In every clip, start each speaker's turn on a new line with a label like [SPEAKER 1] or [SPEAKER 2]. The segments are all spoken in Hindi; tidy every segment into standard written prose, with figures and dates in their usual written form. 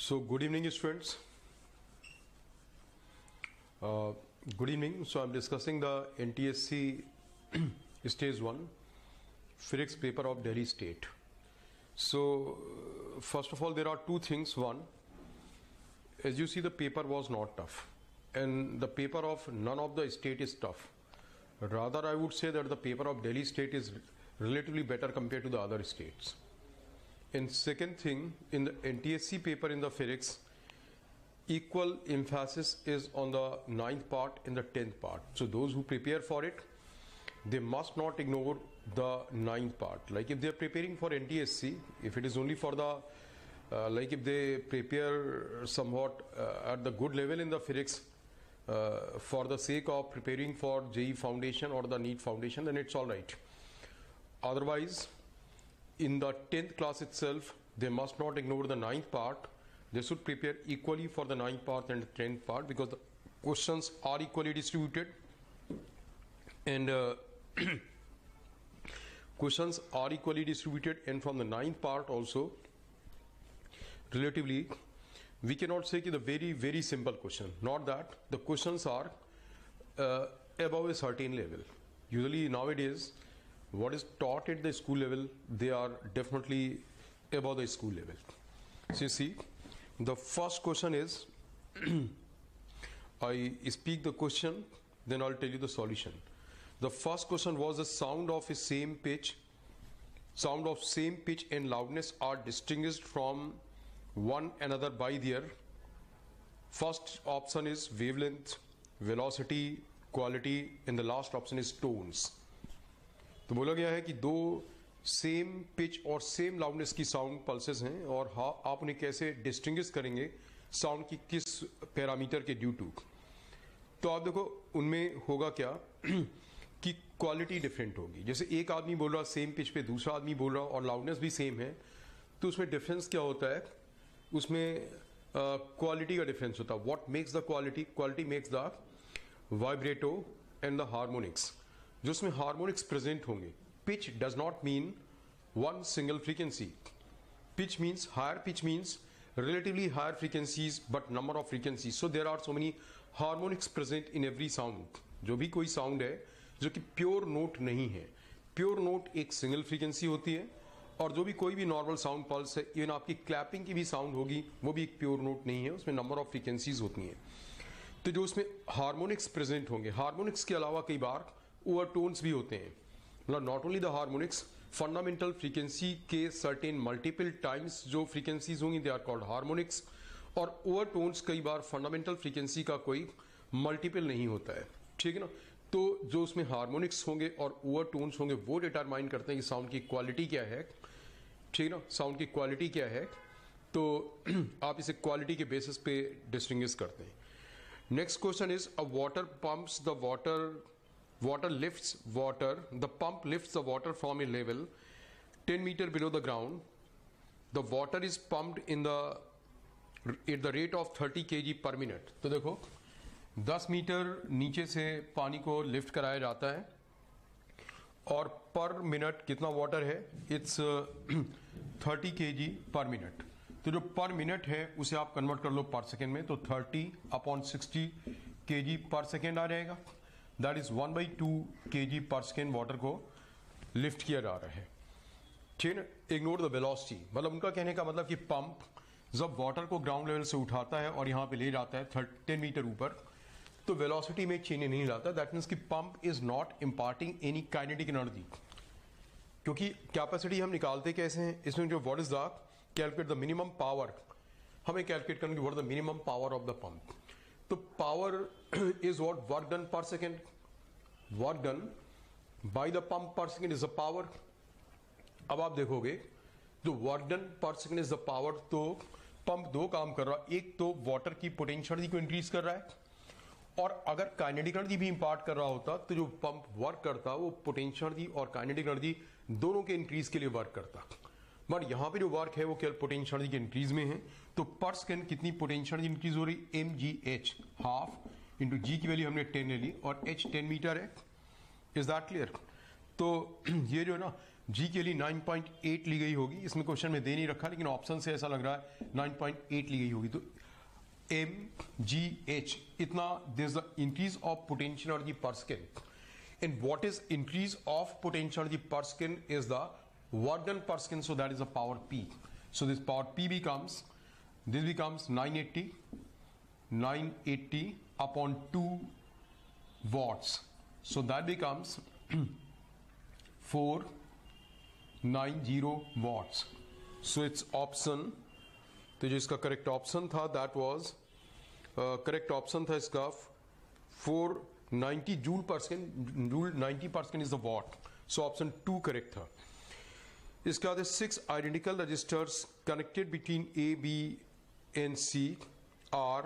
[SPEAKER 1] So good evening students. Good evening. So I'm discussing the NTSC stage 1 physics paper of Delhi State. So first of all there are two things. One, as you see, the paper was not tough, and the paper of none of the state is tough. Rather, I would say that the paper of Delhi State is relatively better compared to the other states. And second thing, in the NTSC paper in the physics, equal emphasis is on the 9th part and the 10th part. So those who prepare for it, they must not ignore the 9th part. Like if they are preparing for NTSC, if it is only for the like if they prepare somewhat at the good level in the physics for the sake of preparing for JEE Foundation or the NEET Foundation, then it's all right. Otherwise, in the 10th class itself, they must not ignore the 9th part. They should prepare equally for the 9th part and the 10th part, because the questions are equally distributed, and questions are equally distributed. And from the 9th part also, relatively, we cannot say the very simple question. Not that the questions are above a certain level. Usually nowadays, what is taught at the school level, they are definitely above the school level. So you see, the first question is, I speak the question, then I'll tell you the solution. The first question was, the sound of same pitch and loudness are distinguished from one another by their. First option is wavelength, velocity, quality, and the last option is tones. तो बोला गया है कि दो सेम पिच और सेम लाउडनेस की साउंड पल्सेस हैं, और आप उन्हें कैसे डिस्टिंग्विश करेंगे साउंड की किस पैरामीटर के ड्यू टू. तो आप देखो उनमें होगा क्या कि क्वालिटी डिफरेंट होगी. जैसे एक आदमी बोल रहा सेम पिच पे, दूसरा आदमी बोल रहा और लाउडनेस भी सेम है, तो उसमें डिफरेंस क्या होता है, उसमें क्वालिटी का डिफरेंस होता है. What makes the quality? Quality makes the vibrato and the harmonics. जो उसमें हार्मोनिक्स प्रेजेंट होंगे. Pitch does not mean one single frequency. Pitch means higher, pitch means relatively higher frequencies but number of frequencies. So there are so many harmonics present in every sound. जो भी कोई साउंड है जो कि प्योर नोट नहीं है, प्योर नोट एक सिंगल फ्रीक्वेंसी होती है, और जो भी कोई भी नॉर्मल साउंड पल्स है, इवन आपकी क्लैपिंग की भी साउंड होगी, वो भी एक प्योर नोट नहीं है, उसमें नंबर ऑफ फ्रीक्वेंसीज होती हैं. तो जो उसमें हार्मोनिक्स प्रेजेंट होंगे, हार्मोनिक्स के अलावा कई बार ओवरटोन्स भी होते हैं. मतलब not only the harmonics, fundamental frequency के सर्टेन मल्टीपल टाइम्स जो फ्रीक्वेंसीज होंगी, दे आर कॉल्ड हार्मोनिक्स. और ओवरटोन्स कई बार फंडामेंटल फ्रीक्वेंसी का कोई मल्टीपल नहीं होता है, ठीक है ना. तो जो उसमें हार्मोनिक्स होंगे और ओवरटोन्स होंगे, वो डिटरमाइन करते हैं कि साउंड की क्वालिटी क्या है, ठीक है ना, साउंड की क्वालिटी क्या है. तो आप इसे क्वालिटी के बेसिस पे डिस्टिंग्विश करते हैं. Next question is, a water pumps the water lifts water, the pump lifts the water from a level 10 meter below the ground. The water is pumped at the rate of 30 kg per minute. तो देखो 10 मीटर नीचे से पानी को लिफ्ट कराया जाता है, और पर मिनट कितना वाटर है, इट्स 30 kg पर मिनट. तो जो पर मिनट है उसे आप कन्वर्ट कर लो पर सेकेंड में, तो 30/60 kg पर सेकेंड आ जाएगा. दैट इज 1/2 kg पर सेकेंड वाटर को लिफ्ट किया जा रहा है, ठीक है. Ignore the velocity. मतलब उनका कहने का मतलब कि पंप जब वाटर को ग्राउंड लेवल से उठाता है और यहां पे ले जाता है 10 मीटर ऊपर, तो वेलोसिटी में चेंज नहीं लाता. दैट मीन्स कि pump is not imparting any kinetic energy. क्योंकि कैपेसिटी हम निकालते कैसे हैं, इसमें जो what is the calculate the minimum power, हमें कैलकुलेट करना कि what is the minimum power of the pump. तो power is what work done per second. Work done by the pump per second is the power. अब आप देखोगे जो work done per second is the power, तो पंप दो काम कर रहा है. एक तो वाटर की पोटेंशियल एनर्जी को इंक्रीज कर रहा है, और अगर काइनेटिक एनर्जी भी इंपार्ट कर रहा होता तो जो पंप वर्क करता वो पोटेंशियल एनर्जी और काइनेटिक एनर्जी दोनों के इंक्रीज के लिए वर्क करता. बट यहां पे जो वर्क है वो केवल पोटेंशियल एनर्जी के इंक्रीज में है. तो पर सेकेंड कितनी पोटेंशियल एनर्जी इंक्रीज हो रही, mgh, हाफ इंटू जी की वैल्यू हमने 10 ले ली, और h 10 मीटर है. Is that clear? तो ये जो है ना जी के लिए 9.8 ली गई होगी, इसमें क्वेश्चन में दे नहीं रखा लेकिन ऑप्शन से ऐसा लग रहा है 9.8 ली गई होगी। तो एम जी एच इतना, this the increase of potential energy per second, and what is increase of potential energy per second is the work done per second, so that is the power P. So this power P becomes 980 upon 2 watts, so that becomes 490 watts. So it's option, तो जो इसका करेक्ट ऑप्शन था that was करेक्ट ऑप्शन था इसका 490 joule per second, joule 90% is the watt, so option 2 correct था। इसके बाद 6 identical resistors connected between A B and C are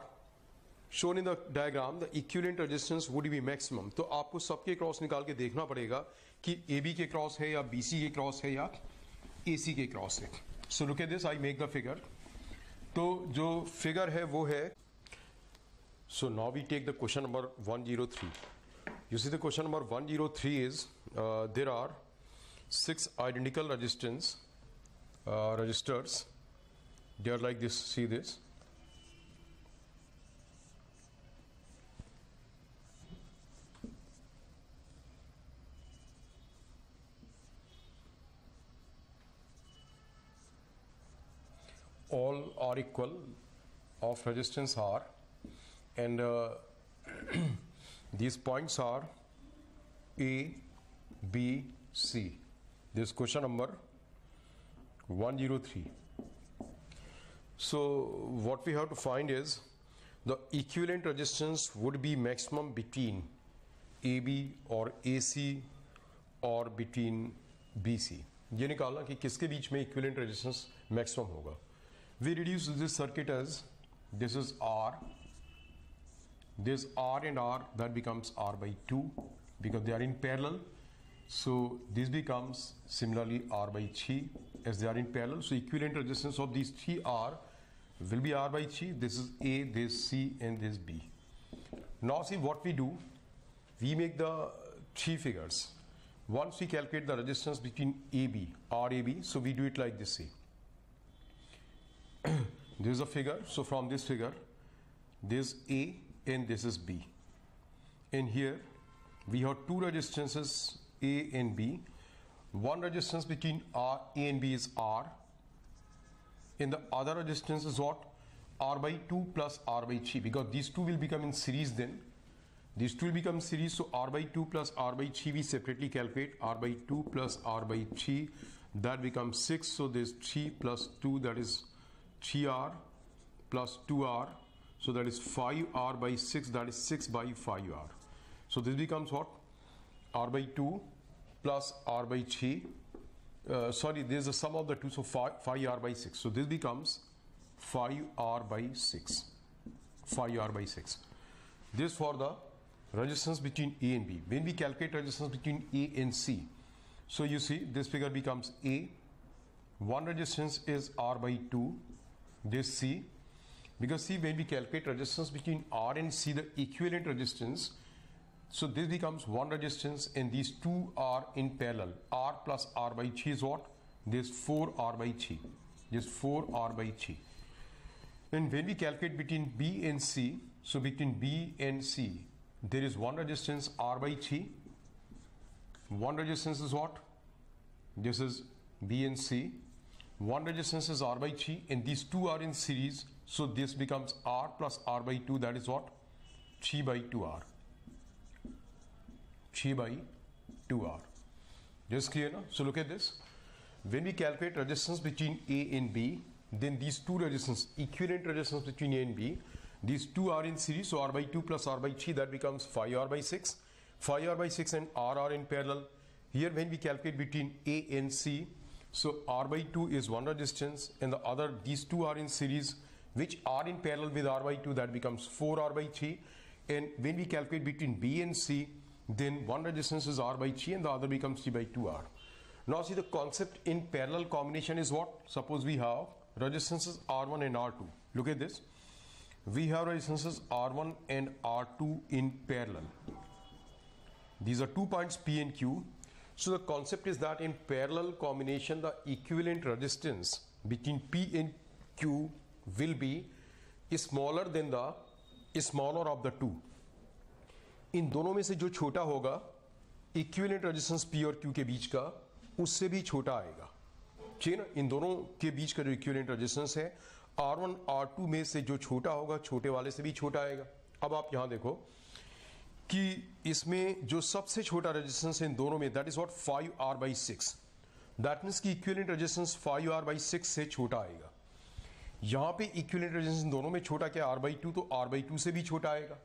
[SPEAKER 1] shown in the diagram, the equivalent resistance would be maximum। तो आपको सबके क्रॉस निकाल के देखना पड़ेगा कि AB के क्रॉस है या BC के क्रॉस है या AC के क्रॉस है। So look at this, I make the figure। तो जो फिगर है वो है, so now we take the question number 103। You see the question number 103 is there are 6 identical resistors, they are like this, see this, all are equal of resistance R, and these points are A, B, C. This question number 103. So what we have to find is the equivalent resistance would be maximum between AB or AC or between BC। ये निकालना कि किसके बीच में equivalent resistance maximum होगा। We reduce this circuit as this is R, this R and R, that becomes R by 2 because they are in parallel. So this becomes similarly R by 3 as they are in parallel. So equivalent resistance of these 3 R will be R by 3. This is A, this C and this B. Now see what we do. We make the 3 figures. Once we calculate the resistance between AB, RAB, so we do it like this, see. This is a figure. So from this figure, this is A and this is B. And here we have 2 resistances, A and B. One resistance between A and B is R. And the other resistance is what? R by 2 plus R by 3, because these two will become in series then. These two will become series, so R by 2 plus R by 3 we separately calculate. R by 2 plus R by 3, that becomes 6. So there's 3 plus 2, that is 3R plus 2R. So that is 5R by 6, that is 6 by 5R. So this becomes what? R by 2 plus R by 3. Sorry, there's a sum of the two, so 5R by 6. So this becomes 5R by 6. 5R by 6. This for the resistance between A and B. When we calculate resistance between A and C, so you see this figure becomes A. One resistance is R by 2. This C. Because see, when we calculate resistance between R and C, the equivalent resistance, so this becomes one resistance and these two are in parallel. R plus R by 3 is what? This 4R by 3. This 4R by 3. And when we calculate between B and C, so between B and C, there is one resistance R by 3. One resistance is what? This is B and C. One resistance is R by 3 and these two are in series. So this becomes R plus R by 2, that is what? 3 by 2R. 3 by 2R. This is clear now? So look at this. When we calculate resistance between A and B, then these two resistance, equivalent resistance between A and B, these two are in series, so R by 2 plus R by 3, that becomes 5R by 6. 5R by 6 and R are in parallel. Here when we calculate between A and C, so R by 2 is one resistance and the other, these two are in series, which are in parallel with R by 2, that becomes 4R by 3. And when we calculate between B and C, then one resistance is R by 3 and the other becomes 3 by 2R. Now see, the concept in parallel combination is what? Suppose we have resistances R1 and R2. Look at this. We have resistances R1 and R2 in parallel. These are 2 points P and Q. So the concept is that in parallel combination, the equivalent resistance between P and Q will be smaller than the smaller of the two. इन दोनों में से जो छोटा होगा इक्विवेलेंट रेजिस्टेंस P और Q के बीच का, उससे भी छोटा आएगा, ठीक है ना। इन दोनों के बीच का जो इक्विवेलेंट रेजिस्टेंस है R1 R2 में से जो छोटा होगा, छोटे वाले से भी छोटा आएगा। अब आप यहां देखो कि इसमें जो सबसे छोटा रेजिस्टेंस है इन दोनों में, that is what 5R/6, that means की इक्विवेलेंट रेजिस्टेंस 5R/6 से छोटा आएगा। यहां पे इक्विवेलेंट रेजिस्टेंस इन दोनों में छोटा क्या R/2, तो R/2 से भी छोटा आएगा।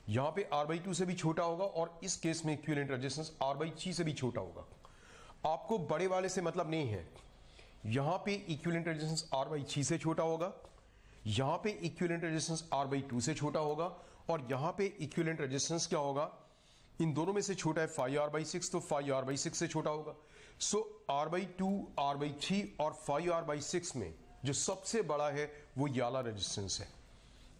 [SPEAKER 1] यहां पे R/2 से भी छोटा होगा और इस केस में इक्विवेलेंट रेजिस्टेंस R/6 से भी छोटा होगा। आपको बड़े वाले से मतलब नहीं है, यहां पे इक्विवेलेंट रेजिस्टेंस R/6 से छोटा होगा, यहां पे इक्विवेलेंट रेजिस्टेंस R/2 से छोटा होगा, और यहां पे इक्विवेलेंट रेजिस्टेंस क्या होगा, इन दोनों में से छोटा है 5R/6, तो 5R/6 से छोटा होगा। सो R/2, R/3 और 5R/6 में जो सबसे बड़ा है वो ये वाला रेजिस्टेंस है।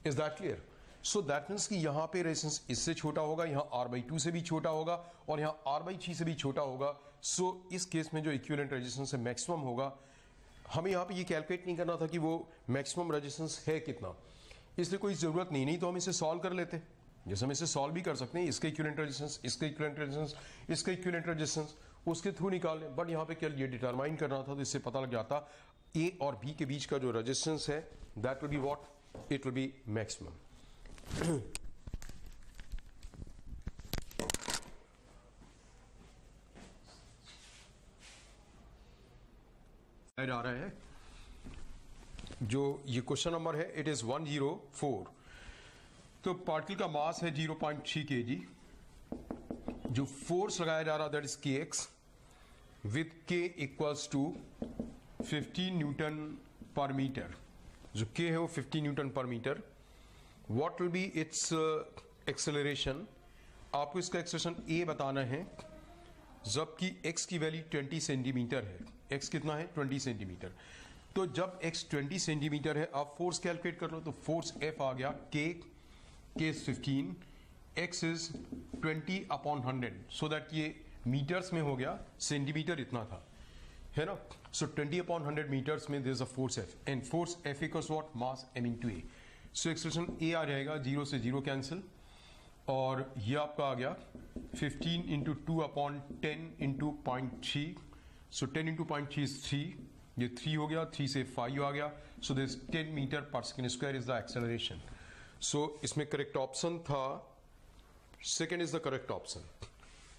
[SPEAKER 1] Is that clear? So that means कि यहां पे रेजिस्टेंस इससे छोटा होगा, यहां R/2 से भी छोटा होगा और यहां R/6 से भी छोटा होगा। सो इस केस में जो इक्विवेलेंट रेजिस्टेंस है मैक्सिमम होगा। हमें यहां पे ये कैलकुलेट नहीं करना था कि वो मैक्सिमम रेजिस्टेंस है कितना, इसलिए कोई जरूरत नहीं तो हम इसे सॉल्व कर लेते। जैसे हम इसे सॉल्व भी कर सकते हैं, इसका इक्विवेलेंट रेजिस्टेंस, इसका इक्विवेलेंट रेजिस्टेंस, इसका इक्विवेलेंट रेजिस्टेंस, उसके थ्रू निकाल लें। बट यहां पे क्या ये डिटरमाइन करना था, तो इससे पता लग जाता ए और बी के बीच का जो रेजिस्टेंस है that will be what, it will be maximum. आ रहा है जो ये क्वेश्चन नंबर है, इट इज 104। तो पार्टिकल का मास है 0.3 kg, जो फोर्स लगाया जा रहा that is kx with k equals to 15 newton per metre. जो k है वो 15 newton per metre. What will be its acceleration, आपको इसका एक्सेलरेशन a बताना है, जबकि x की वैल्यू 20 सेंटीमीटर है। x कितना है? 20 सेंटीमीटर। तो जब x 20 सेंटीमीटर है, आप फोर्स कैलकुलेट कर लो, तो फोर्स F आ गया k is 15, x is 20/100, so that ये मीटर्स में हो गया, सेंटीमीटर इतना था, है ना। सो 20/100 मीटर्स में there is a force F, and force F equals what, mass m into a। So expression a आ जाएगा, 0 से 0 कैंसिल, और ये आपका आ गया 15 into 2/10 into 0.3, so 10 into 0.3 is 3, ये 3 हो गया, 3 से 5 आ गया, so this 10 metre per second square is the acceleration. So इसमें करेक्ट ऑप्शन था second is the correct option.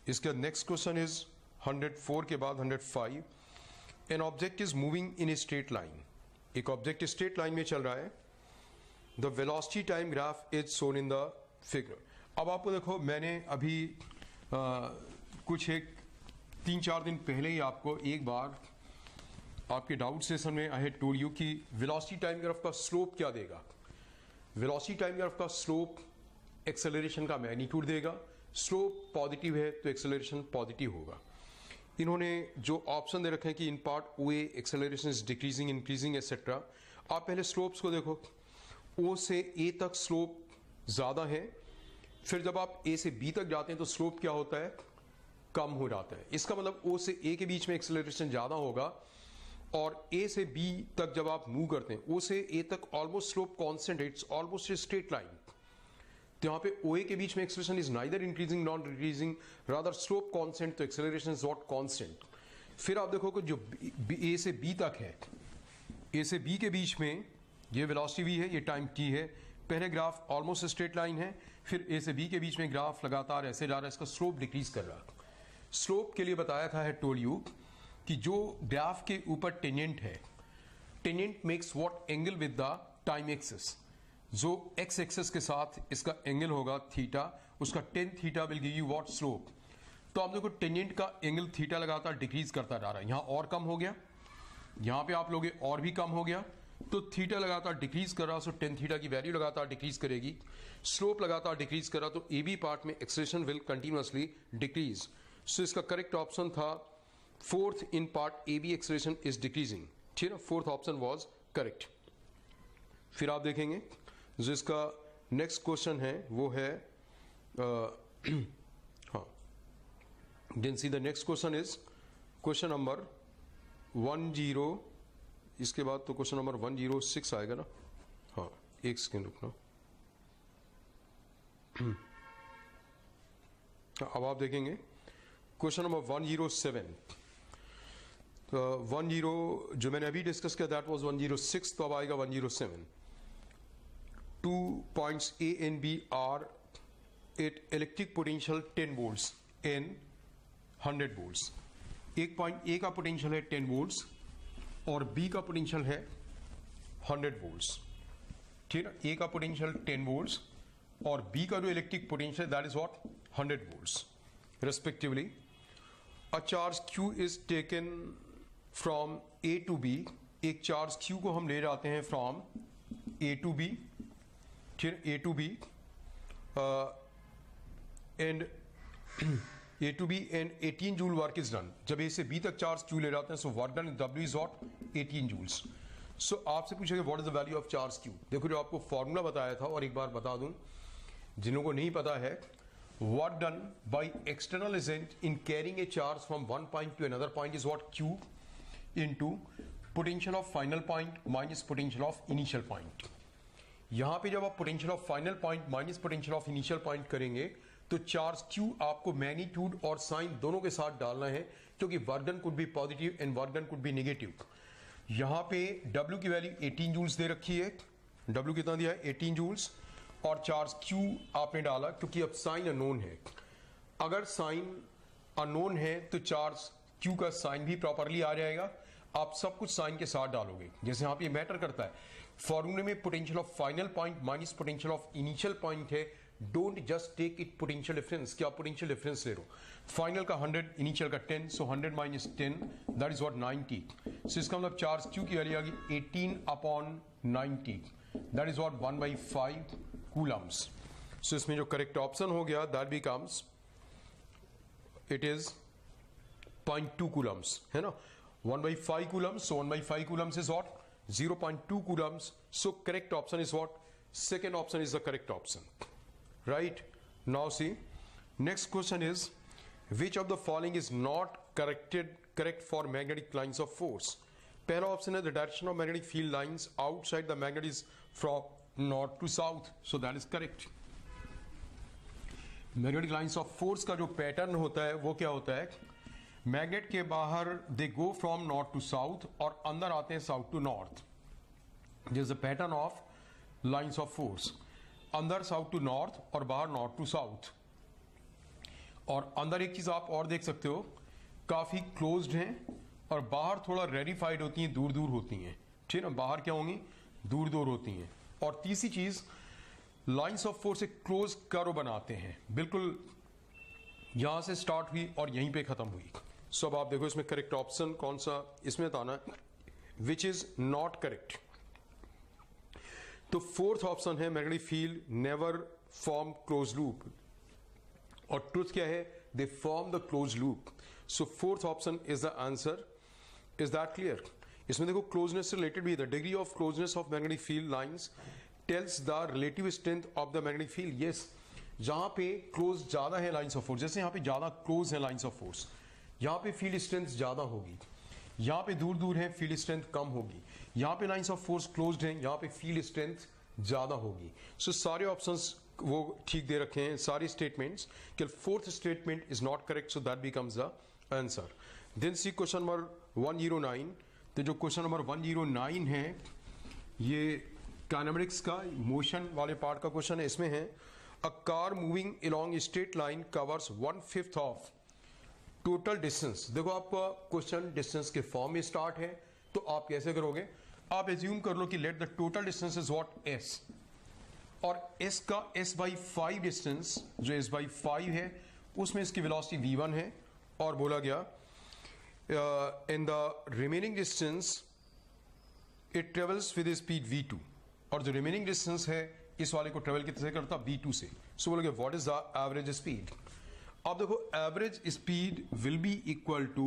[SPEAKER 1] इसका नेक्स्ट क्वेश्चन इज 104 के बाद 105। An object is moving in a straight line, एक ऑब्जेक्ट स्ट्रेट लाइन में चल रहा है। The velocity time graph is shown in the figure. अब आपको देखो, मैंने अभी कुछ एक 3-4 दिन पहले ही आपको एक बार आपके डाउट सेशन में आई हैड टोल्ड यू कि वेलोसिटी टाइम ग्राफ का स्लोप क्या देगा। वेलोसिटी टाइम ग्राफ का स्लोप एक्सेलरेशन का मैग्नीट्यूड देगा। स्लोप पॉजिटिव है तो एक्सेलरेशन पॉजिटिव होगा। इन्होंने जो ऑप्शन दे रखे हैं कि in part O A acceleration is decreasing, increasing etcetera. आप पहले स्लोप्स को देखो, ओ से ए तक स्लोप ज्यादा है, फिर जब आप ए से बी तक जाते हैं तो स्लोप क्या होता है, कम हो जाता है। इसका मतलब ओ से ए के बीच में एक्सेलरेशन ज्यादा होगा, और ए से बी तक जब आप मूव करते हैं, ओ से ए तक ऑलमोस्ट स्लोप कांस्टेंट है, it's almost A straight line. तो यहां पे ओ ए के बीच में acceleration is neither increasing not decreasing, rather slope constant, तो एक्सेलरेशन इज नॉट कांस्टेंट। फिर आप देखो कि जो ए से बी तक है, ए से बी के बीच में ये वेलोसिटी v है, ये टाइम t है। पहले ग्राफ ऑलमोस्ट स्ट्रेट लाइन है, फिर ए से बी के बीच में ग्राफ लगातार ऐसे जा रहा है, इसका स्लोप डिक्रीज कर रहा है। स्लोप के लिए बताया था है टोल्ड यू कि जो ग्राफ के ऊपर टेंजेंट है, tangent makes what angle with the time axis. जो एक्स एक्सिस के साथ इसका एंगल होगा थीटा, उसका tan theta will give you what slope. तो आप देखो टेंजेंट का एंगल थीटा लगातार डिक्रीज करता जा रहा है। यहां और कम हो गया, यहां पे आप लोगे और भी कम हो गया, तो थीटा लगातार डिक्रीज कर रहा, सो टेन थीटा की वैल्यू लगातार डिक्रीज करेगी। स्लोप लगातार डिक्रीज कर रहा, तो ए बी पार्ट में acceleration will continuously decrease. So इसका करेक्ट ऑप्शन था fourth in part A B acceleration is decreasing, ठीक है ना, फोर्थ ऑप्शन वाज करेक्ट। फिर आप देखेंगे जो इसका नेक्स्ट क्वेश्चन है वो है हाँ Then see the next question is question number 10, इसके बाद तो क्वेश्चन नंबर 106 आएगा ना. हाँ, एक सेकेंड रुकना. अब आप देखेंगे क्वेश्चन नंबर 107. 10 जो मैंने अभी डिस्कस किया दैट वाज 106, तो अब आएगा 107. 2 points A and B are at electric potential 10 volts and 100 volts. एक पॉइंट A का पोटेंशियल है 10 वोल्ट्स और B का पोटेंशियल है 100 वोल्ट्स. ठीक है, A का पोटेंशियल 10 वोल्ट्स और B का जो electric potential that is what 100 volts respectively. A charge Q is taken from A to B. एक चार्ज Q को हम ले जाते हैं फ्रॉम A टू B. ठीक है, A to B and A to B and 18 joule work is done. जब A से B तक चार्ज Q ले जाते हैं so work done W is what 18 joules. So आपसे पूछेगा what is the value of charge Q. देखो जो आपको फॉर्मूला बताया था और एक बार बता दूं जिन्हों को नहीं पता है, work done by external agent in carrying a charge from one point two another point is what Q into potential of final point minus potential of initial point. यहां पे जब आप potential of final point minus potential of initial point करेंगे तो चार्ज Q आपको मैग्नीट्यूड और साइन दोनों के साथ डालना है, क्योंकि work done could be positive and work done could be negative. यहां पे W की वैल्यू 18 जूल्स दे रखी है. W कितना दिया है 18 जूल्स और चार्ज Q आपने डाला क्योंकि अब साइन अननोन है. अगर साइन अननोन है तो चार्ज Q का साइन भी प्रॉपरली आ जाएगा. आप सब कुछ साइन के साथ डालोगे जैसे यहाँ पे मैटर करता है. फॉर्मूले में potential of final point minus potential of initial point है. Don't just take it potential difference. क्या पोटेंशियल डिफरेंस ले लो. फाइनल का 100 इनिशियल का 10 so 100 minus 10 that is what 90. So इसका मतलब चार्ज Q की वैल्यू आ गई 18/90 that is what 1/5 coulombs. So इसमें जो करेक्ट ऑप्शन हो गया that becomes it is 0.2 coulombs है ना. 1/5 coulombs so 1/5 Coulomb's is what 0.2 Coulomb's. So correct option is what second option is the correct option. Right, now see next question is which of the following is not correct for magnetic lines of force. पहला ऑप्शन है the direction of magnetic field lines outside the magnet is from north to south, so that is correct. magnetic lines of force का जो पैटर्न होता है वो क्या होता है, मैग्नेट के बाहर they go from north to south और अंदर आते हैं south to north. This is the pattern of lines of force. अंदर साउथ टू नॉर्थ और बाहर नॉर्थ टू साउथ. और अंदर एक चीज आप और देख सकते हो, काफी क्लोज्ड हैं और बाहर थोड़ा रेडिफाइड होती हैं, दूर दूर होती हैं. ठीक है ना, बाहर क्या होंगी दूर दूर होती हैं. और तीसरी चीज लाइंस ऑफ फोर्स एक क्लोज कर्व बनाते हैं, बिल्कुल यहां से स्टार्ट हुई और यहीं पे खत्म हुई. सो अब आप देखो इसमें करेक्ट ऑप्शन कौन सा इसमें बताना है विच इज नॉट करेक्ट. तो फोर्थ ऑप्शन है magnetic field never form close loop, और ट्रुथ क्या है they form the close loop. So fourth option is the answer. Is that clear. इसमें देखो क्लोजनेस से रिलेटेड भी है. The degree of closeness of magnetic field lines tells the relative strength of the magnetic field. Yes, जहां पे क्लोज ज्यादा है लाइंस ऑफ फोर्स, जैसे यहां पे ज्यादा क्लोज है लाइंस ऑफ फोर्स, यहां पे फील्ड स्ट्रेंथ ज्यादा होगी. यहां पे दूर दूर है फील्ड स्ट्रेंथ कम होगी. यहां पे लाइंस ऑफ फोर्स क्लोज्ड है, यहां पे फील्ड स्ट्रेंथ ज्यादा होगी. सो सारे ऑप्शंस वो ठीक दे रखे हैं सारी स्टेटमेंट्स. कि fourth statement is not correct, so that becomes the answer. Then see question number 109. तो जो क्वेश्चन नंबर 109 है ये काइनेमेटिक्स का मोशन वाले पार्ट का क्वेश्चन है. इसमें है a car moving along straight line covers 1/5 of total distance. देखो आपका क्वेश्चन डिस्टेंस के फॉर्म में स्टार्ट है, तो आप कैसे करोगे, आप एज्यूम कर लो कि let the total distance is what s, और s का s/5 डिस्टेंस जो s/5 है उसमें इसकी वेलोसिटी v1 है, और बोला गया in the remaining distance it travels with speed v2, और जो रिमेनिंग डिस्टेंस है इस वाले को ट्रेवल कितने से करता v2 से. सो बोला गया what is the average speed. अब देखो average speed will be equal to,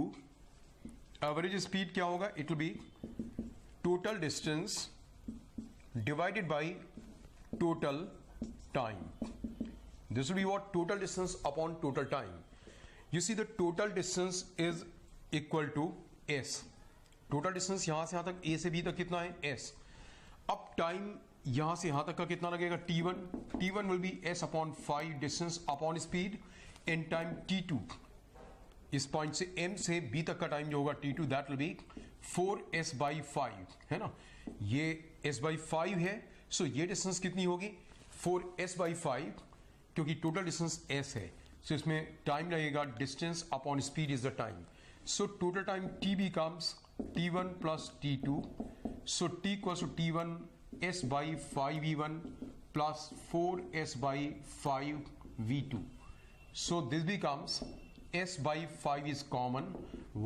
[SPEAKER 1] average speed क्या होगा, it will be total distance divided by total time. This will be what total distance upon total time. You see the total distance is equal to s. Total distance यहां से यहां तक a से b तक कितना है s. अब टाइम यहां से यहां तक का कितना लगेगा t1. t1 will be s upon 5 distance upon speed and time t2. इस पॉइंट से m से b तक का टाइम जो होगा t2 that will be 4s/5 है ना. ये s/5 है. सो ये डिस्टेंस कितनी होगी 4s/5 क्योंकि टोटल डिस्टेंस s है. सो इसमें टाइम लगेगा distance upon speed is the time. So total time t becomes t1 plus t2. So t equals to t1 s/5v1 plus 4s/5 v2. So this becomes s/5 is common,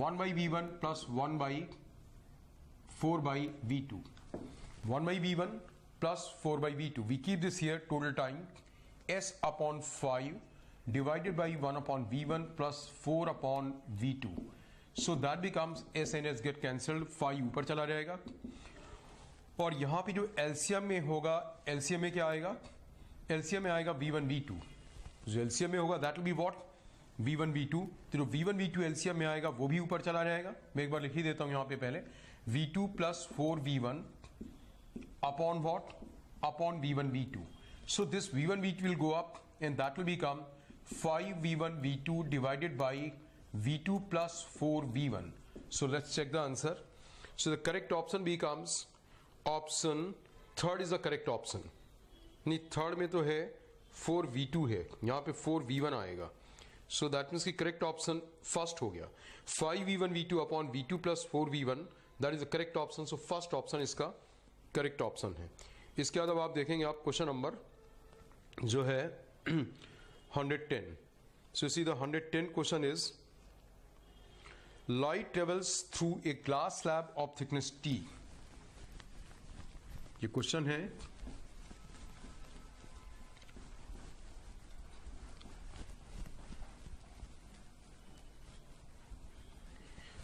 [SPEAKER 1] 1/v1 plus 1/4/v2. 1/v1 plus 4/v2. We keep this here. Total time s upon 5 divided by 1 upon v1 plus 4 upon v2. So that becomes s and s get cancelled. 5 ऊपर चला जाएगा और यहां पे जो एलसीएम में होगा, एलसीएम में क्या आएगा, एलसीएम में आएगा v1 v2. जो एलसीएम में होगा that will be what v1 v2. तो जो v1 v2 एलसीएम में आएगा वो भी ऊपर चला जाएगा. मैं एक बार लिख ही देता हूं यहां पे पहले v2 plus 4v1 upon what, upon v1 v2. So this v1 v2 will go up and that will become 5v1 v2 divided by v2 plus 4v1. So let's check the answer. So the correct option becomes option third is the correct option. नहीं, थर्ड में तो है 4v2 है, यहाँ पे 4v1 आएगा. So that means कि correct option first हो गया. 5v1 v2 upon v2 plus 4v1 that is the correct option. So first option इसका correct option है. इसके बाद अब आप देखेंगे आप क्वेश्चन नंबर जो है 110. So you see the 110 question is light travels through a glass slab of thickness t. ये क्वेश्चन है.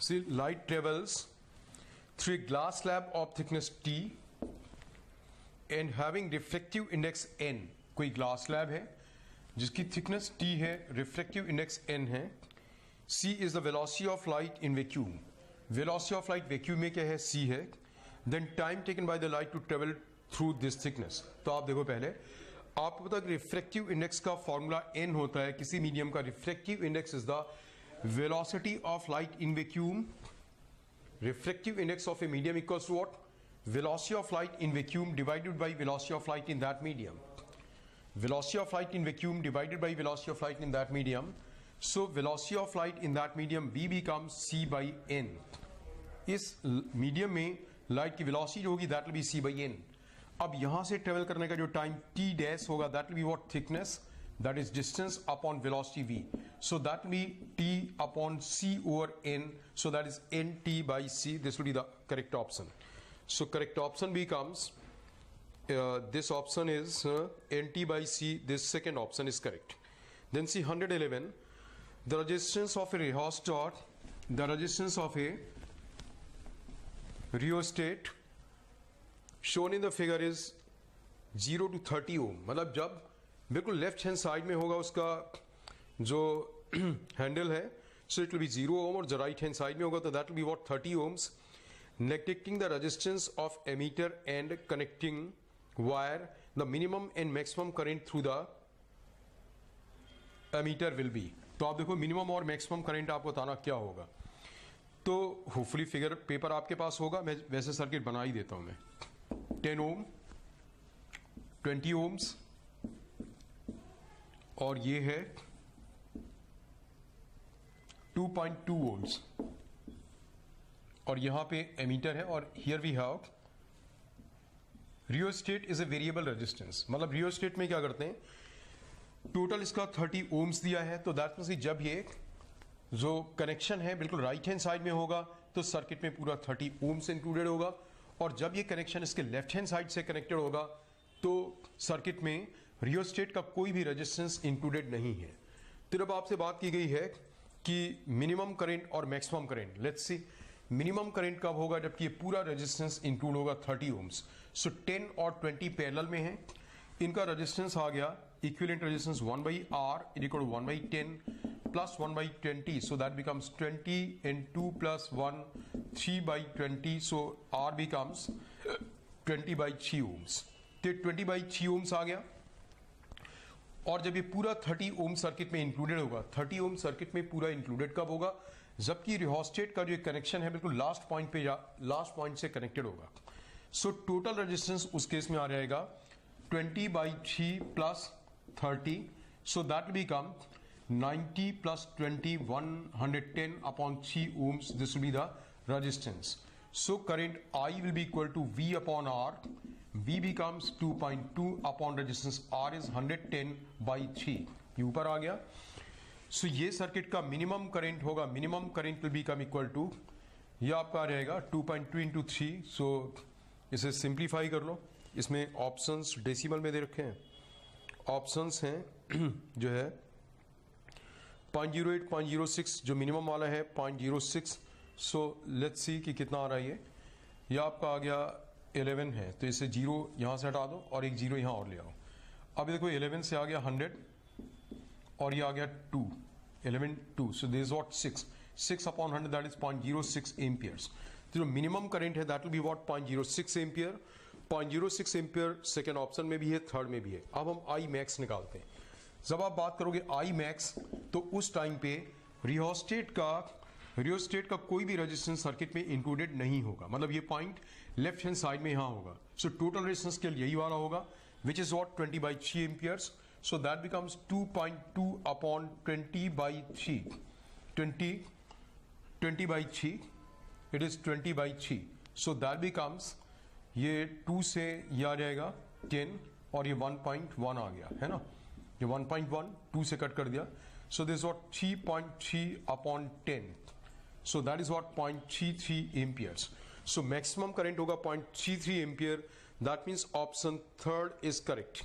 [SPEAKER 1] See, light travels through a glass slab of thickness t and having refractive index n. कोई ग्लास स्लैब है जिसकी थिकनेस t है, रिफ्रैक्टिव इंडेक्स n है. c is the velocity of light in vacuum. Velocity of light vacuum में क्या है, c है. Then time taken by the light to travel through this thickness. तो आप देखो पहले आपको पता है रिफ्रैक्टिव इंडेक्स का फॉर्मूला n होता है किसी मीडियम का. Refractive index is the velocity of light in vacuum. Refractive index of a medium equals to what, velocity of light in vacuum divided by velocity of light in that medium. Velocity of light in vacuum divided by velocity of light in that medium. So velocity of light in that medium v becomes c by n. इस मीडियम में लाइट की वेलोसिटी जो होगी that will B c by n. अब यहां से ट्रेवल करने का जो टाइम t डैश होगा that will be what, thickness, that is distance upon velocity v. So that will B t upon c over n. So that is nt by c. This will be the correct option. So correct option becomes this option is nt by c. This second option is correct. Then see 111, the resistance of a rheostat, the resistance of a rheostat shown in the figure is 0 to 30 ohm. मतलब जब बिल्कुल लेफ्ट हैंड साइड में होगा उसका जो हैंडल है, so it will be 0 ohm, और जो राइट हैंड साइड में होगा तो that will be what, 30 ohms. Neglecting the resistance of emitter and connecting wire, the minimum and maximum current through the emitter will be. तो आप देखो मिनिमम और मैक्सिमम करंट आपको बताना क्या होगा. तो होपफुली फिगर पेपर आपके पास होगा. मैं वैसे सर्किट बना ही देता हूं. मैं 10 ओम, 20 ओम्स और ये है 2.2 वोल्ट्स और यहां पे एमीटर है. और here we have rheostat is a variable resistance. मतलब रियोस्टेट में क्या करते हैं, टोटल इसका 30 ओम्स दिया है. तो दैट मींस जब ये जो कनेक्शन है बिल्कुल राइट हैंड साइड में होगा तो सर्किट में पूरा 30 ओम्स इंक्लूडेड होगा. और जब ये कनेक्शन इसके लेफ्ट हैंड साइड से कनेक्टेड होगा तो सर्किट में रियोस्टेट का कोई भी रेजिस्टेंस इंक्लूडेड नहीं है. तो अब आपसे बात की गई है कि मिनिमम करंट और maximum current. Let's see minimum current कब होगा, जबकि ये पूरा रेजिस्टेंस इंक्लूड होगा 30 ओम्स. सो 10 और 20 पैरेलल में है. इनका रेजिस्टेंस आ गया equivalent resistance 1/R equal to 1/10 plus 1 by 20, so that becomes 20 and 2 plus 1, 3 by 20, so R becomes 20 by 3 ohms. तो 20 by 3 ohms आ गया, और जब ये पूरा 30 ओम सर्किट में इंक्लूडेड होगा, 30 ओम सर्किट में पूरा इंक्लूडेड कब होगा, जबकि रिहोस्टेट का जो कनेक्शन है बिल्कुल लास्ट पॉइंट से कनेक्टेड होगा. सो टोटल रेजिस्टेंस उस केस में आ जाएगा 20 by 3 plus 30, so that will become 90 plus 20, 110 upon 3 ohms. This will be the resistance. So current I will be equal to V upon R. V becomes 2.2 upon resistance R is 110 by 3. ये ऊपर आ गया. So ये सर्किट का मिनिमम करंट होगा, minimum current will become equal to, ये आपका आ जाएगा 2.2 into 3. सो इसे सिंप्लीफाई कर लो. इसमें ऑप्शंस डेसिमल में दे रखे हैं. ऑप्शंस हैं जो है 0.08, 0.06, जो मिनिमम वाला है 0.06. सो लेट्स सी कि कितना आ रहा है. ये आपका आ गया 11 है, तो इसे 0 यहाँ से हटा दो और एक 0 यहाँ और ले आओ. अब देखो 11 से आ गया 100 और ये आ गया 2, 11 2, so this is what 6 upon 100, that is 0.06 amperes. तो जो मिनिमम करंट है that will be what 0.06 ampere. 0.06 ampere second option में भी है, थर्ड में भी है. अब हम आई मैक्स निकालते हैं. जब आप बात करोगे आई मैक्स, तो उस टाइम पे रियोस्टेट का कोई भी रेजिस्टेंस सर्किट में इंक्लूडेड नहीं होगा. मतलब ये पॉइंट लेफ्ट हैंड साइड में यहाँ होगा. सो टोटल रेजिस्टेंस के लिए यही वाला होगा, which is what 20 by 3 amperes. So that becomes 2.2 upon 20 by 3. 20 by 3, it is 20 by 3. So that becomes, ये 2 से ये आ जाएगा 10 और ये 1.1 आ गया है ना. ये 1.1 2 से कट कर दिया. So this what 3.3 upon 10. So that is what 0.33 amperes. So maximum current होगा 0.33 ampere. That means option third is correct.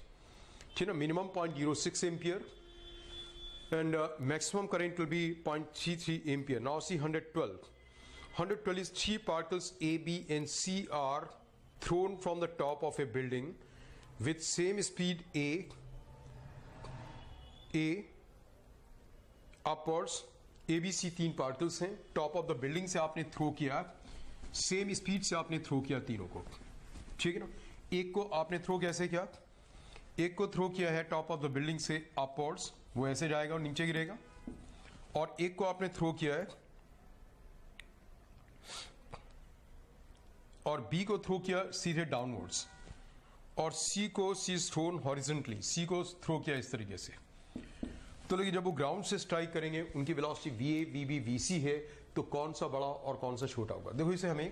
[SPEAKER 1] ठीक है ना, minimum 0.06 ampere and maximum current will be 0.33 ampere. Now see 112. 112 is 3 particles A, B and C are thrown from the top of a building with same speed A upwards. ABC 3 particles हैं, टॉप ऑफ द बिल्डिंग से आपने थ्रो किया, सेम स्पीड से आपने थ्रो किया तीनों को. ठीक है ना. एक को आपने थ्रो कैसे किया, एक को थ्रो किया है टॉप ऑफ द बिल्डिंग से अपवर्ड्स, वो ऐसे जाएगा और नीचे गिरेगा. और एक को आपने थ्रो किया है और बी को थ्रो किया सीधे डाउनवर्ड्स, और सी को सी इज थ्रोन हॉरिजॉन्टली, सी को थ्रो किया इस तरीके से. तो लेकिन जब वो ग्राउंड से स्ट्राइक करेंगे, उनकी वेलोसिटी VA, VB, VC है, तो कौन सा बड़ा और कौन सा छोटा होगा. देखो इसे हमें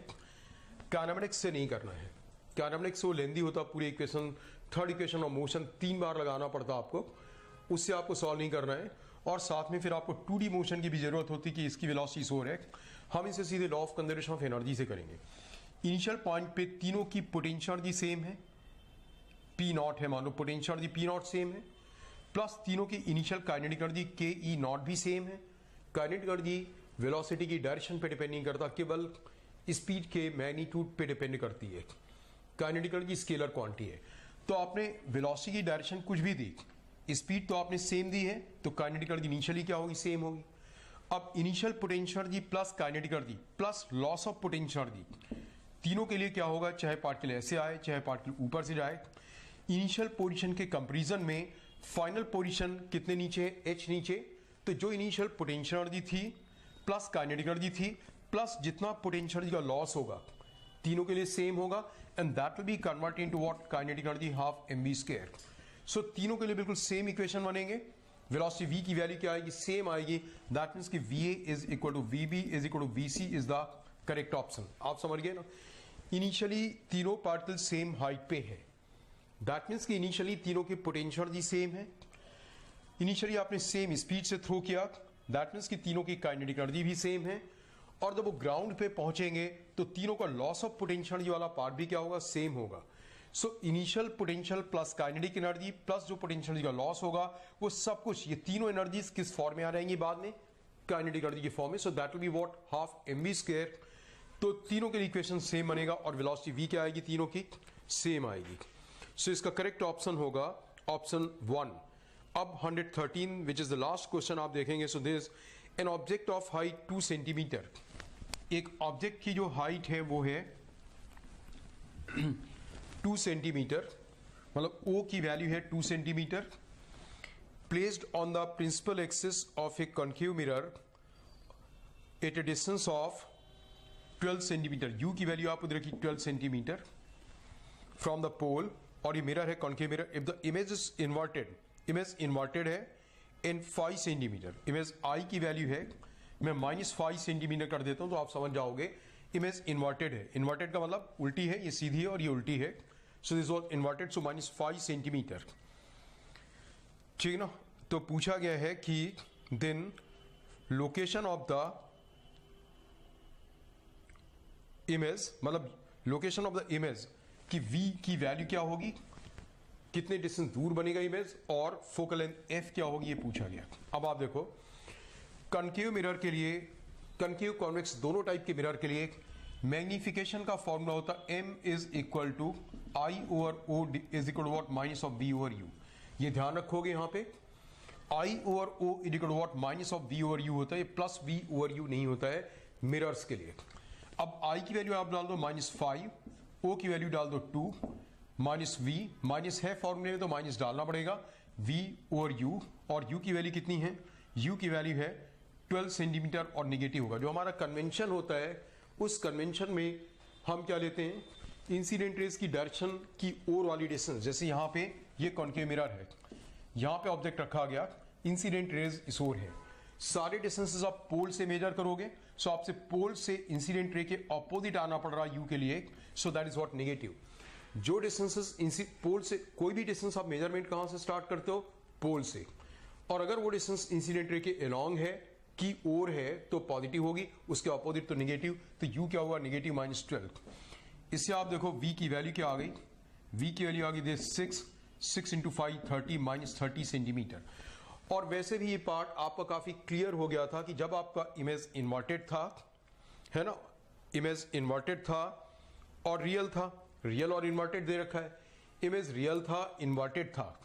[SPEAKER 1] काइनेमेटिक्स से नहीं करना है. काइनेमेटिक्स से वो लेंदी होता, पूरी equation, third equation of motion 3 बार लगाना पड़ता आपको, उससे आपको सॉल्व नहीं करना है. और साथ में फिर आपको 2D मोशन की भी जरूरत होती कि इसकी वेलोसिटी सो है. हम इसे सीधे law of conservation of energy से करेंगे. इनिशियल पॉइंट पे तीनों की पोटेंशियल एनर्जी सेम है, P0 है, मान low potential energy P0 same है, प्लस तीनों की इनिशियल काइनेटिक एनर्जी KE0 भी सेम है. काइनेटिक एनर्जी वेलोसिटी की डायरेक्शन पे डिपेंड नहीं करता, केवल स्पीड के मैग्नीट्यूड पे डिपेंड करती है. काइनेटिक एनर्जी स्केलर क्वांटिटी है. तो आपने वेलोसिटी की डायरेक्शन कुछ भी दी, स्पीड तो आपने सेम दी है, तो काइनेटिक एनर्जी इनिशियली क्या होगी, सेम होगी. अब initial potential energy plus kinetic energy plus loss of potential energy, तीनों के लिए क्या होगा, चाहे पार्टिकल ऐसे आए चाहे पार्टिकल ऊपर से जाए, इनिशियल पोजीशन के कंपैरिजन में फाइनल पोजीशन कितने नीचे है, h नीचे. तो जो इनिशियल पोटेंशियल एनर्जी थी प्लस काइनेटिक एनर्जी थी प्लस जितना पोटेंशियल एनर्जी का लॉस होगा, तीनों के लिए सेम होगा, and that will be converted into what, kinetic energy half mv². सो तीनों के लिए बिल्कुल सेम इक्वेशन बनेंगे. वेलोसिटी v की वैल्यू क्या आएगी, सेम आएगी. दैट मीन्स कि VA is equal to VB is equal to VC is the correct option. आप समझ गए ना. इनिशियली तीनों पार्टिकल सेम हाइट पे है, दैट मीन्स कि इनिशियली तीनों की पोटेंशियल एनर्जी सेम है. इनिशियली आपने सेम स्पीड से थ्रो किया, दैट मीन्स कि तीनों की काइनेटिक एनर्जी भी सेम है. और जब वो ग्राउंड पे पहुंचेंगे तो तीनों का लॉस ऑफ पोटेंशियल एनर्जी वाला पार्ट भी क्या होगा, सेम होगा. So initial potential plus kinetic energy plus जो पोटेंशियल एनर्जी का लॉस होगा, वो सब कुछ, ये तीनों एनर्जीज किस फॉर्म में आ जाएंगी बाद में, काइनेटिक एनर्जी के फॉर्म में. So that will be what, half mv². तो तीनों के लिए इक्वेशन सेम बनेगा और वेलोसिटी v क्या आएगी, तीनों की सेम आएगी. सो इसका करेक्ट ऑप्शन होगा ऑप्शन 1. अब 113 which is the last question आप देखेंगे. So this an object of height 2 centimetre. एक ऑब्जेक्ट की जो हाइट है वो है 2 सेंटीमीटर, मतलब O की वैल्यू है 2 centimetre, placed on the principal axis of a concave mirror at a distance of 12 centimetre. U की वैल्यू आप उधर रखी 12 सेंटीमीटर फ्रॉम द पोल, और ये मिरर है concave mirror. If the image is inverted, image inverted है इन 5 सेंटीमीटर. इमेज I की वैल्यू है, मैं -5 सेंटीमीटर कर देता हूं तो आप समझ जाओगे इमेज इन्वर्टेड है. इन्वर्टेड का मतलब उल्टी है, ये सीधी है और ये उल्टी है. So this was inverted, so -5 centimetre. ठीक ना. तो पूछा गया है कि then location of the image, मतलब लोकेशन ऑफ द इमेज कि V की वैल्यू क्या होगी, कितने डिस्टेंस दूर बनेगा इमेज, और फोकल लेंथ F क्या होगी, ये पूछा गया. अब आप देखो कॉन्केव मिरर के लिए, कॉन्केव कॉन्वेक्स दोनों टाइप के मिरर के लिए मैग्निफिकेशन का फॉर्मूला होता है M is equal to I over O is equal to what, minus of V over U. ये ध्यान रखोगे यहाँ पे I over O is equal to what, minus of V over U होता है, प्लस V ओवर U नहीं होता है मिरर्स के लिए. अब I की वैल्यू आप डाल दो -5, O की वैल्यू डाल दो 2, माइनस V, माइनस है फॉर्मूले में तो माइनस डालना पड़ेगा, V ओवर U, और U की वैल्यू कितनी है, U की वैल्यू है 12 सेंटीमीटर और निगेटिव होगा. जो हमारा कन्वेंशन होता है उस कन्वेंशन में हम क्या लेते हैं, इंसिडेंट रेज की डायरेक्शन की ओर वाली डिस्टेंस. जैसे यहाँ पे ये कॉन्केव मिरर है, यहाँ पे ऑब्जेक्ट रखा गया, इंसिडेंट रेज इस ओर है, सारे डिस्टेंसेस आप पोल से मेजर करोगे. सो आपसे पोल से इंसिडेंट रे के ऑपोजिट आना पड़ रहा है U के लिए, सो दैट इज व्हाट नेगेटिव. जो डिस्टेंसेस पोल से, कोई भी डिस्टेंस आप मेजरमेंट कहां से स्टार्ट करते हो, पोल से, और अगर वो डिस्टेंस इंसिडेंट रे के अलोंग है, की ओर है, तो पॉजिटिव होगी, उसके ऑपोजिट तो नेगेटिव. तो U क्या हुआ, नेगेटिव -12. इससे आप देखो V की वैल्यू क्या आ गई, V की वैल्यू आ गई 6 इंटू 5 30 -30 सेंटीमीटर. और वैसे भी ये पार्ट आपका काफी क्लियर हो गया था कि जब आपका इमेज इन्वर्टेड था, है ना, इमेज इन्वर्टेड था और रियल था, रियल और इन्वर्टेड दे रखा है, इमेज रियल था, इन्वर्टेड था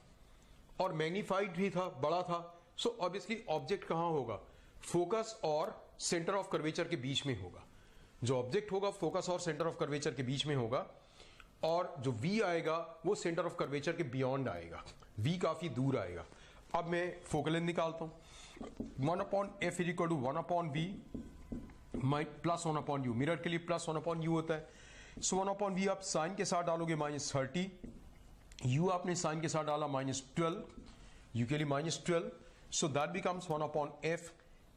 [SPEAKER 1] और मैग्नीफाइड भी था, बड़ा था. सो ऑब्वियसली ऑब्जेक्ट कहां होगा, फोकस और सेंटर ऑफ कर्वेचर के बीच में होगा. जो ऑब्जेक्ट होगा फोकस और सेंटर ऑफ कर्वेचर के बीच में होगा, और जो V आएगा वो सेंटर ऑफ कर्वेचर के बियॉन्ड आएगा, V काफी दूर आएगा. अब मैं फोकल लेंथ निकालता हूं, 1/f is equal to 1/v plus 1/u. Mirror के लिए प्लस 1/u होता है. सो 1/v आप साइन के साथ डालोगे -30, u आपने साइन के साथ डाला -12, u के लिए -12. सो that becomes 1/f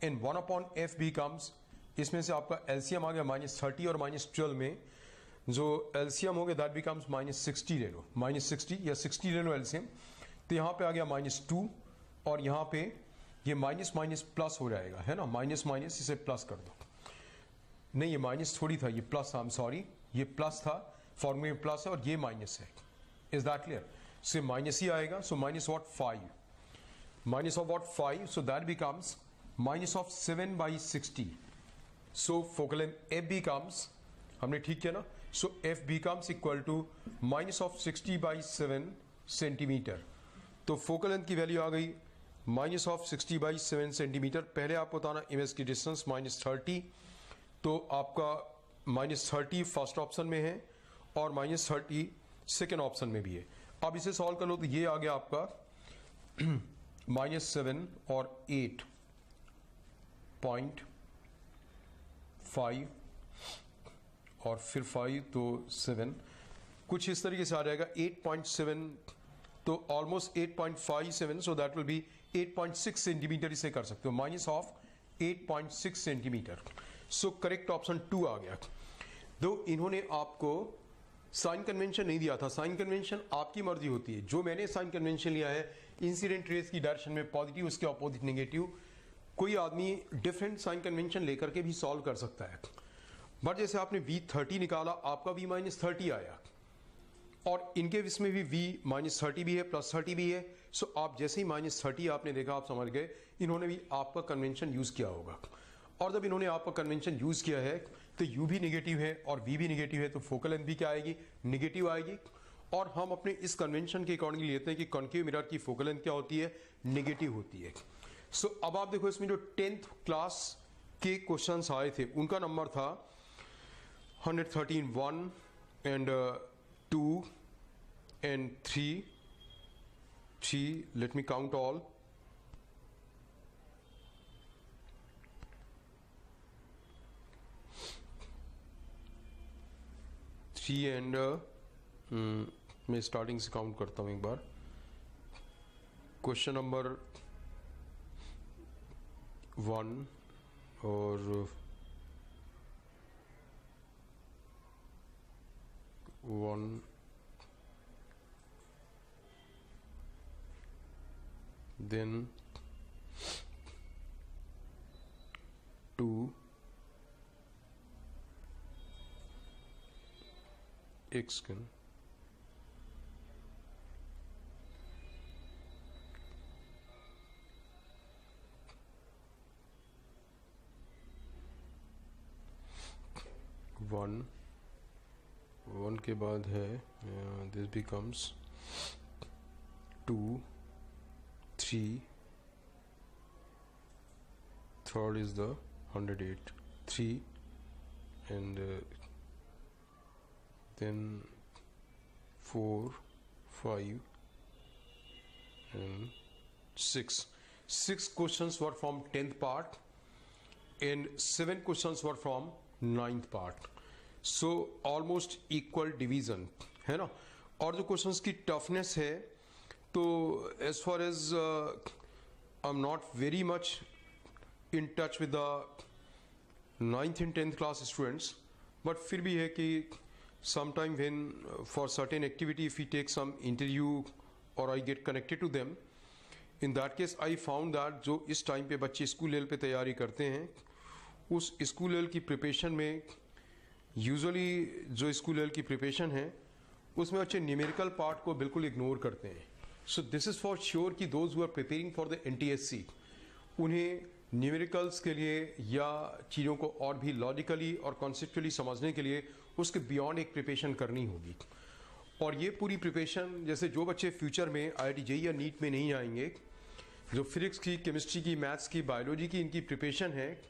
[SPEAKER 1] and 1/f becomes, इसमें से आपका एलसीएम आ गया -30 और -12 में जो एलसीएम हो गया दैट बिकम्स -60 ले लो, -60 या 60 ले लो एलसीएम. तो यहाँ पे आ गया -2 और यहाँ पे ये माइनस माइनस प्लस हो जाएगा, है ना, माइनस माइनस इसे प्लस कर दो. नहीं ये माइनस थोड़ी था, ये प्लस था, आई एम सॉरी, ये प्लस था, फॉर्मूले में प्लस है और ये माइनस है. Is that clear? So minus ही आएगा. So minus what 5, minus of what 5, so that becomes minus of 7/60. So focal length F becomes, हमने ठीक किया ना, so F becomes equal to minus of 60/7 centimetre. तो फोकल लेंथ की वैल्यू आ गई माइनस ऑफ 60/7 सेंटीमीटर. पहले आप बताना इमेज की डिस्टेंस -30, तो आपका -30 फर्स्ट ऑप्शन में है और -30 सेकेंड ऑप्शन में भी है. अब इसे सॉल्व कर लो तो ये आ गया आपका -7 और 8.5 और फिर 5 तो 7, कुछ इस तरीके से आ जाएगा 8.7, तो almost 8.57, so that will B 8.6 centimetre. इसे कर सकते हो minus of 8.6 centimetre. So correct option 2 आ गया. दो इन्होंने आपको साइन कन्वेंशन नहीं दिया था, साइन कन्वेंशन आपकी मर्जी होती है. जो मैंने साइन कन्वेंशन लिया है इंसिडेंट रेज की डायरेक्शन में पॉजिटिव, उसके ऑपोजिट नेगेटिव. कोई आदमी डिफरेंट साइन कन्वेंशन लेकर के भी सॉल्व कर सकता है. बट जैसे आपने V30 निकाला, आपका V -30 आया और इनके इसमें भी V -30 भी है, +30 भी है. सो आप जैसे ही -30 आपने देखा, आप समझ गए इन्होंने भी आपका कन्वेंशन यूज किया होगा. और जब इन्होंने आपका कन्वेंशन यूज किया है तो U भी नेगेटिव है और V भी नेगेटिव है, तो फोकल लेंथ भी क्या आएगी, नेगेटिव आएगी. और हम अपने इस कन्वेंशन के अकॉर्डिंगली लेते हैं कि कॉन्केव मिरर की फोकल लेंथ क्या होती है, नेगेटिव होती है। सो अब आप देखो इसमें जो 10th क्लास के क्वेश्चंस आए थे उनका नंबर था 113, 1 and 2 and 3, let me count all. And मैं स्टार्टिंग से काउंट करता हूं एक बार। क्वेश्चन नंबर 1 और 1, then 2, एक सेकेंड, वन के बाद है this becomes 2, 3, third is the 108, 3 and then 4, 5 and 6. 6 questions were from 10th part and 7 questions were from 9th part. So almost equal division है ना। और जो क्वेश्चंस की टफनेस है तो as far as I'm not very much in touch with the 9th and 10th class students, but फिर भी है कि sometime when for certain activity if we take some interview or I get connected to them, in that case I found that जो इस टाइम पे बच्चे स्कूल लेवल पे तैयारी करते हैं उस स्कूल लेवल की प्रिपरेशन में यूजुअली जो स्कूल लेवल की प्रिपरेशन है उसमें बच्चे न्यूमेरिकल पार्ट को बिल्कुल इग्नोर करते हैं। So this is for sure कि those who are preparing for the NTSC उन्हें न्यूमेरिकल्स के लिए या चीज़ों को और भी लॉजिकली और कॉन्सेप्चुअली समझने के लिए उसके बियॉन्ड एक प्रिपरेशन करनी होगी। और ये पूरी प्रिपरेशन जैसे जो बच्चे फ्यूचर में IIT JEE या नीट में नहीं आएंगे, जो फिजिक्स की, केमिस्ट्री की, मैथ्स की, बायोलॉजी की इनकी प्रिपरेशन है,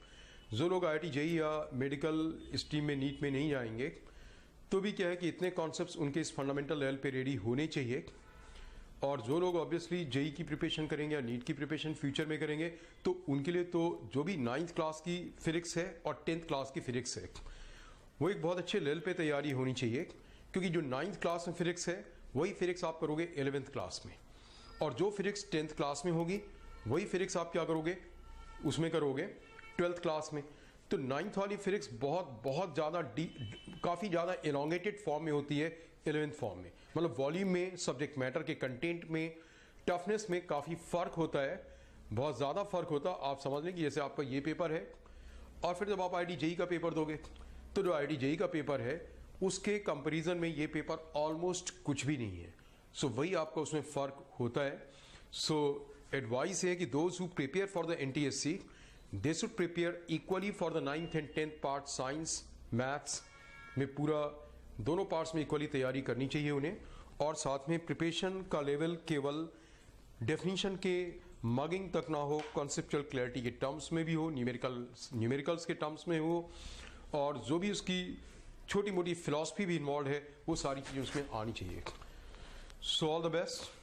[SPEAKER 1] जो लोग IIT JEE या मेडिकल स्ट्रीम में नीट में नहीं जाएंगे तो भी क्या है कि इतने कॉन्सेप्ट्स उनके इस फंडामेंटल लेवल पे रेडी होने चाहिए। और जो लोग ऑब्वियसली JEE की प्रिपरेशन करेंगे या नीट की प्रिपरेशन फ्यूचर में करेंगे तो उनके लिए तो जो भी 9th क्लास की फिजिक्स है और 10th क्लास की फिजिक्स है वो एक बहुत अच्छे लेवल पे तैयारी होनी चाहिए, क्योंकि जो 9th क्लास में फिजिक्स है वही फिजिक्स आप करोगे 11th क्लास में, और जो फिजिक्स 10th क्लास में होगी वही फिजिक्स आप क्या करोगे उसमें करोगे 12th क्लास में। तो 9th वाली फिजिक्स बहुत ज़्यादा काफ़ी ज़्यादा एलोंगेटेड फॉर्म में होती है 11th फॉर्म में, मतलब वॉल्यूम में, सब्जेक्ट मैटर के कंटेंट में, टफनेस में काफ़ी फ़र्क होता है, बहुत ज़्यादा फ़र्क होता है। आप समझ लें कि जैसे आपका ये पेपर है और फिर जब आप IIT JEE का पेपर दोगे तो जो IIT JEE का पेपर है उसके कंपैरिजन में ये पेपर ऑलमोस्ट कुछ भी नहीं है। सो वही आपका उसमें फ़र्क होता है। सो एडवाइस है कि those who prepare for the NTSC they should prepare equally for the 9th and 10th part, science maths में पूरा दोनों पार्ट्स में इक्वली तैयारी करनी चाहिए उन्हें। और साथ में प्रिपरेशन का लेवल केवल डेफिनेशन के मगिंग तक ना हो, कॉन्सेप्चुअल क्लैरिटी के टर्म्स में भी हो, न्यूमेरिकल्स के टर्म्स में हो, और जो भी उसकी छोटी मोटी फिलॉसफी भी इन्वॉल्व है वो सारी चीज़ें उसमें आनी चाहिए। So all the best.